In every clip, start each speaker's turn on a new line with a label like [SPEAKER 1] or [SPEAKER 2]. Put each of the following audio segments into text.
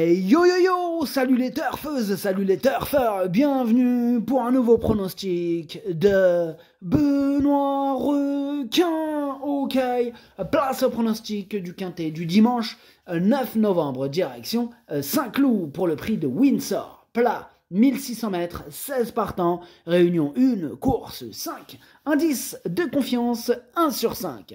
[SPEAKER 1] Hey yo yo yo, salut les turfeuses, salut les turfeurs, bienvenue pour un nouveau pronostic de Benoît Requin. Ok, place au pronostic du quintet du dimanche 9 novembre, direction Saint-Cloud pour le prix de Windsor. Plat 1600 mètres, 16 partants, réunion 1, course 5, indice de confiance 1 sur 5.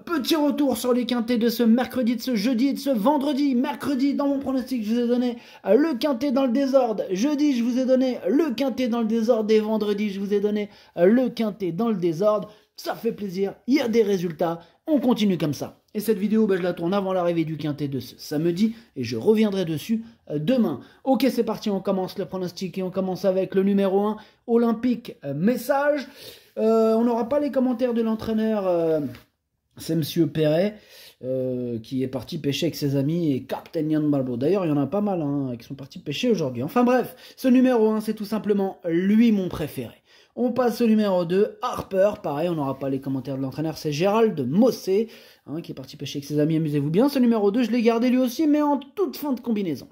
[SPEAKER 1] Petit retour sur les quintets de ce mercredi, de ce jeudi et de ce vendredi. Mercredi, dans mon pronostic, je vous ai donné le quintet dans le désordre. Jeudi, je vous ai donné le quintet dans le désordre. Et vendredi, je vous ai donné le quintet dans le désordre. Ça fait plaisir, il y a des résultats. On continue comme ça. Et cette vidéo, je la tourne avant l'arrivée du quintet de ce samedi. Et je reviendrai dessus demain. Ok, c'est parti, on commence le pronostic. Et on commence avec le numéro 1, Olympique Message. On n'aura pas les commentaires de l'entraîneur... C'est Monsieur Perret qui est parti pêcher avec ses amis et Captain Yann Balbo. D'ailleurs, il y en a pas mal qui sont partis pêcher aujourd'hui. Enfin bref, ce numéro 1, c'est tout simplement lui mon préféré. On passe au numéro 2, Harper. Pareil, on n'aura pas les commentaires de l'entraîneur. C'est Gérald Mossé qui est parti pêcher avec ses amis. Amusez-vous bien. Ce numéro 2, je l'ai gardé lui aussi, mais en toute fin de combinaison.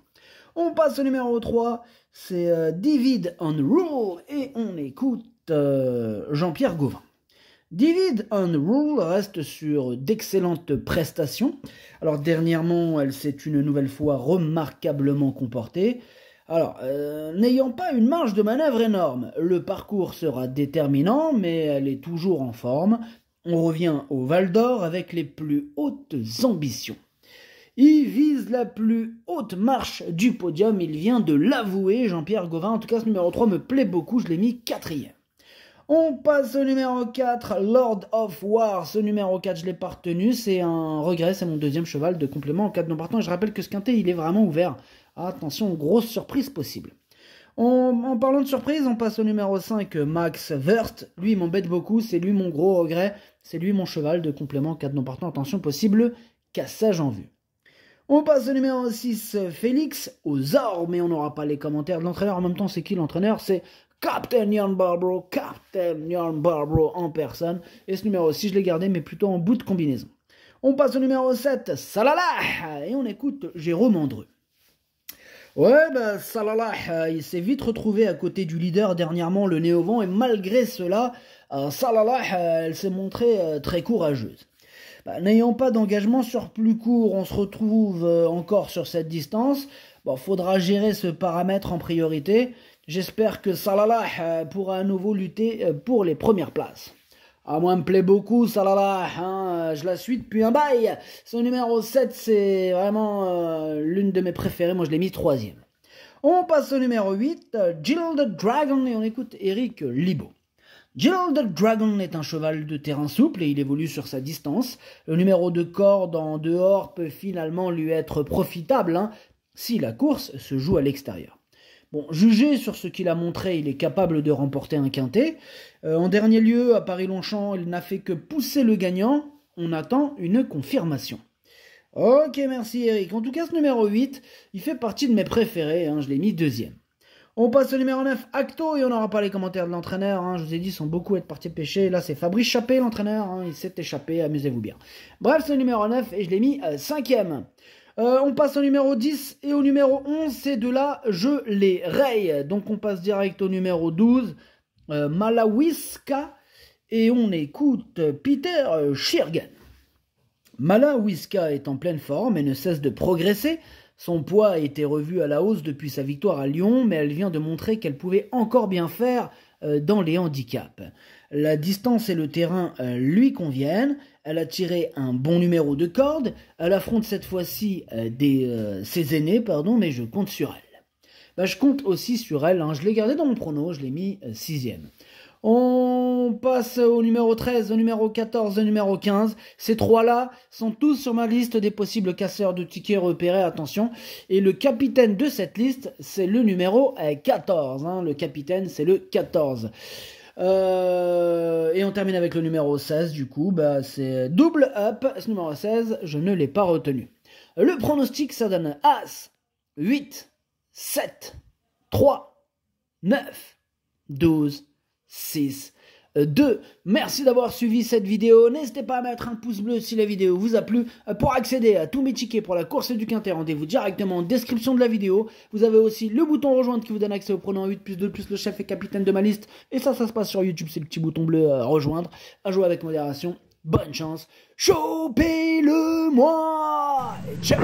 [SPEAKER 1] On passe au numéro 3, c'est David on Rule. Et on écoute Jean-Pierre Gauvin. David on Rule reste sur d'excellentes prestations. Alors dernièrement, elle s'est une nouvelle fois remarquablement comportée. Alors, n'ayant pas une marge de manœuvre énorme, le parcours sera déterminant, mais elle est toujours en forme. On revient au Val d'Or avec les plus hautes ambitions. Il vise la plus haute marche du podium, il vient de l'avouer, Jean-Pierre Gauvin. En tout cas, ce numéro 3 me plaît beaucoup, je l'ai mis 4e. On passe au numéro 4, Lord of War. Ce numéro 4, je l'ai pas retenu, c'est un regret, c'est mon deuxième cheval de complément en cas de non partant. Et je rappelle que ce quintet, il est vraiment ouvert. Attention, grosse surprise possible. En parlant de surprise, on passe au numéro 5, Max Wurst. Lui, il m'embête beaucoup, c'est lui mon gros regret. C'est lui mon cheval de complément en cas de non partant. Attention, possible cassage en vue. On passe au numéro 6, Félix aux Or, mais on n'aura pas les commentaires de l'entraîneur. En même temps, c'est qui l'entraîneur? C'est Captain Yann Balbo en personne. Et ce numéro 6, je l'ai gardé, mais plutôt en bout de combinaison. On passe au numéro 7, Salala. Et on écoute Jérôme Andreu. Ouais, Salala, il s'est vite retrouvé à côté du leader dernièrement, le Néovent. Et malgré cela, Salala, elle s'est montrée très courageuse. N'ayant pas d'engagement sur plus court, on se retrouve encore sur cette distance. Faudra gérer ce paramètre en priorité. J'espère que Salala pourra à nouveau lutter pour les premières places. Moi, me plaît beaucoup, Salala. Je la suis depuis un bail. Son numéro 7, c'est vraiment l'une de mes préférées. Moi, je l'ai mis 3e. On passe au numéro 8, Jill the Dragon, et on écoute Eric Libaud. Jill the Dragon est un cheval de terrain souple et il évolue sur sa distance. Le numéro de corde en dehors peut finalement lui être profitable si la course se joue à l'extérieur. Bon, jugé sur ce qu'il a montré, il est capable de remporter un quintet. En dernier lieu, à Paris-Longchamp, il n'a fait que pousser le gagnant. On attend une confirmation. Ok, merci Eric. En tout cas, ce numéro 8, il fait partie de mes préférés. Je l'ai mis 2e. On passe au numéro 9, Acto, et on n'aura pas les commentaires de l'entraîneur. Je vous ai dit, ils sont beaucoup à être partis pêcher. Là, c'est Fabrice Chappé, l'entraîneur. Il s'est échappé, amusez-vous bien. Bref, c'est le numéro 9, et je l'ai mis 5e. On passe au numéro 10 et au numéro 11, c'est de là, je les raye. Donc on passe direct au numéro 12, Malawiska, et on écoute Peter Schirgen. Malawiska est en pleine forme et ne cesse de progresser. Son poids a été revu à la hausse depuis sa victoire à Lyon, mais elle vient de montrer qu'elle pouvait encore bien faire dans les handicaps. La distance et le terrain lui conviennent. Elle a tiré un bon numéro de corde. Elle affronte cette fois-ci ses aînés, mais je compte sur elle. Je compte aussi sur elle. Je l'ai gardé dans mon prono, je l'ai mis 6e. On passe au numéro 13, au numéro 14, au numéro 15. Ces trois-là sont tous sur ma liste des possibles casseurs de tickets repérés, attention. Et le capitaine de cette liste, c'est le numéro 14. Le capitaine, c'est le 14. Et on termine avec le numéro 16, du coup, c'est double up. Ce numéro 16, je ne l'ai pas retenu. Le pronostic, ça donne As, 8, 7, 3, 9, 12, 6, 2. Merci d'avoir suivi cette vidéo. N'hésitez pas à mettre un pouce bleu si la vidéo vous a plu. Pour accéder à tous mes tickets pour la course du Quintet, rendez-vous directement en description de la vidéo. Vous avez aussi le bouton rejoindre qui vous donne accès au pronom 8+2 plus le chef et capitaine de ma liste. Et ça se passe sur YouTube, c'est le petit bouton bleu rejoindre. À jouer avec modération. Bonne chance. Chopez-le moi. Et ciao.